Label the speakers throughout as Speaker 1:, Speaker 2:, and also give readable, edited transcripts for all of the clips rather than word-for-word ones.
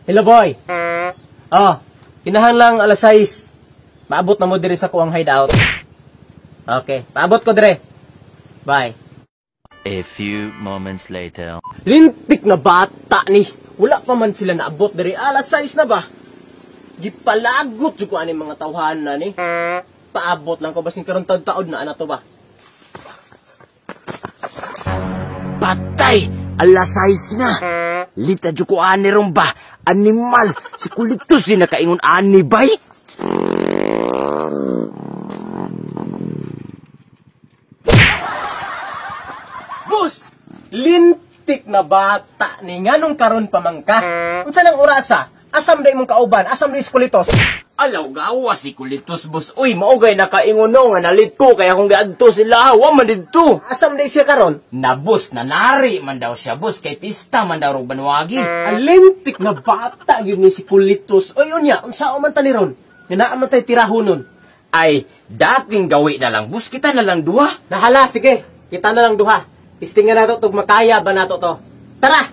Speaker 1: Hello, boy. Oh, kinahanglang alas 6. Maabot na mo dire sa kuang hideout. Okay, paabot ko dire. Bye.
Speaker 2: A few moments later.
Speaker 1: Lintik na bata ni. Wala pa man sila naabot dire. Alas 6 na ba? Gipalagot jud ko ani mga tawhan na ni. Paabot lang ko basin karon taud-taod na ana to ba.
Speaker 3: Patay! Alas 6 na! Lita dyo ko ani ron ba? Animal! Si Kulitos din nakaingon ani bay?
Speaker 1: Boss! Lintik na bata ni nganong karon pa man ka. Unsa nang orasa? Asam day mong kauban? Asam day Kulitos?
Speaker 3: Alaw gawa si Kulitos, boss. Uy, maugay nakaingon no nga nalit ko kaya kung gaadto sila, wa man didto.
Speaker 1: Asam day siya karon?
Speaker 3: Na boss, nanari man daw siya, boss. Kay pista man daw rog banwagi.
Speaker 1: Alintik na bata yun ni si Kulitos. Oy, unya, unsao man tani ron? Hinaan man tayo tirahonon.
Speaker 3: Ay, dating gawi na lang, boss. Kita na lang duha.
Speaker 1: Nahala, sige. Kita na lang duha. Tistingan na to, tug makaya ba nato to? Tara!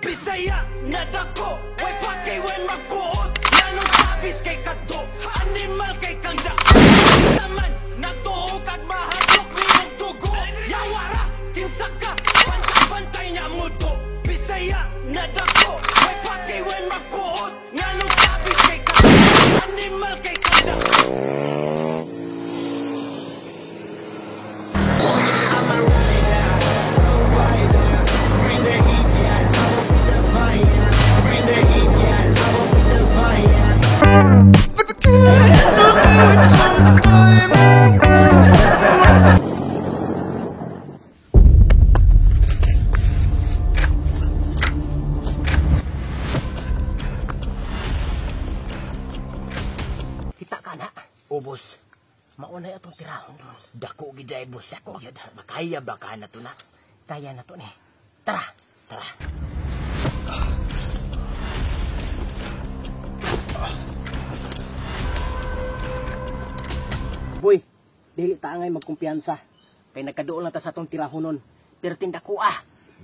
Speaker 4: Bisaya na dako, way pakay when magbuot. Nanong sabis kay kadto, animal kay kangda. Naman, natuog kag mahatok niyong dugo. Yawara, kinsaka, bantay-bantay niya muto. Bisaya na dako, way pakay when magbuot. Nanong sabis kay kadto, animal kay kangda.
Speaker 1: Kita ka na.
Speaker 3: O, boss. Maunay atong tirahon. Dako giday, boss. Dako gid. Makaya ba ka na to na?
Speaker 1: Kaya na to ni. Tara!
Speaker 3: Tara.
Speaker 1: Boy, dili ta ngay magkumpiyansa. Kay nagkaduol na ta sa tong tirahonon. Pero tindako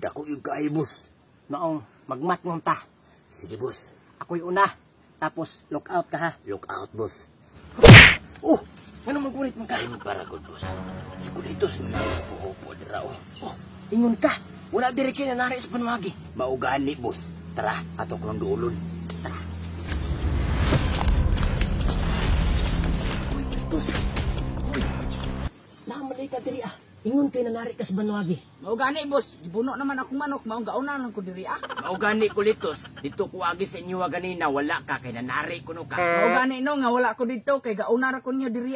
Speaker 3: Dako yung kay, boss.
Speaker 1: Maong magmatngon ta.
Speaker 3: Sige, boss.
Speaker 1: Ako'y una. Tapos look out ka ha.
Speaker 3: Look out, boss.
Speaker 1: Oh, ano magunit mo ka?
Speaker 3: Kain para good, boss. Si Kulitos na upo dira, oh.
Speaker 1: Oh, ingon ka. Wala direksyon na nari sa panwagi.
Speaker 3: Maugani, boss. Tara, ato ko ng duulon. Tara.
Speaker 1: Uy, Kritos. Uy, namalay ka diri Ingon kay na nari ka sa banwagi.
Speaker 5: Mao gani boss, gibuno naman akong manok, maong gauna lang ko diri
Speaker 3: Maugani, Kulitos. Dito ko agi sa inyo ganina, wala ka, kay nanari ko no ka.
Speaker 5: Mao gani no nga wala ko dito kay gauna ra ko niya diri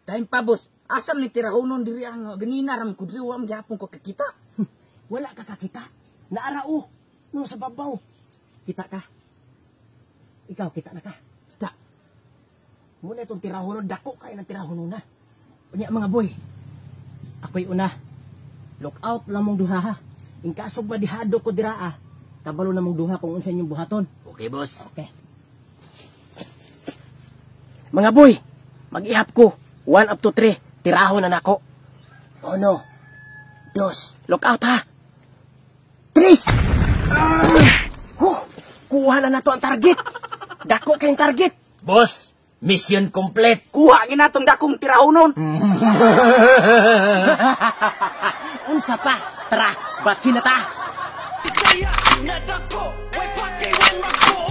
Speaker 5: Dahil pa boss, asam ni tirahonon diri nga ganina ram ko diri wa gyapon ko kakita.
Speaker 1: Wala ka kakita. Naarao. No sa babaw. Kita ka. Ikaw, kita na ka.
Speaker 5: Kita.
Speaker 1: Muna itong tirahonon, dako kayo ng tirahonon na. Unya mga boy, ako'y una. Look out lang mong duha ha. In kasog ba dihado ko dira kabalo na mong duha kung unsa inyong buhaton.
Speaker 3: Okay, boss.
Speaker 1: Okay. Mga boy, mag-ihap ko. 1 up to 3, tirahon na nako. 1, 2, look out ha. 3! Kuha na to ang target. Dako kayong target.
Speaker 3: Boss, mission complete.
Speaker 5: Kuha ginatong dakong tirahonon.
Speaker 1: Unsa pa? Tara, batsi na ta.
Speaker 4: Bisaya na dako, way pakay when magbuot.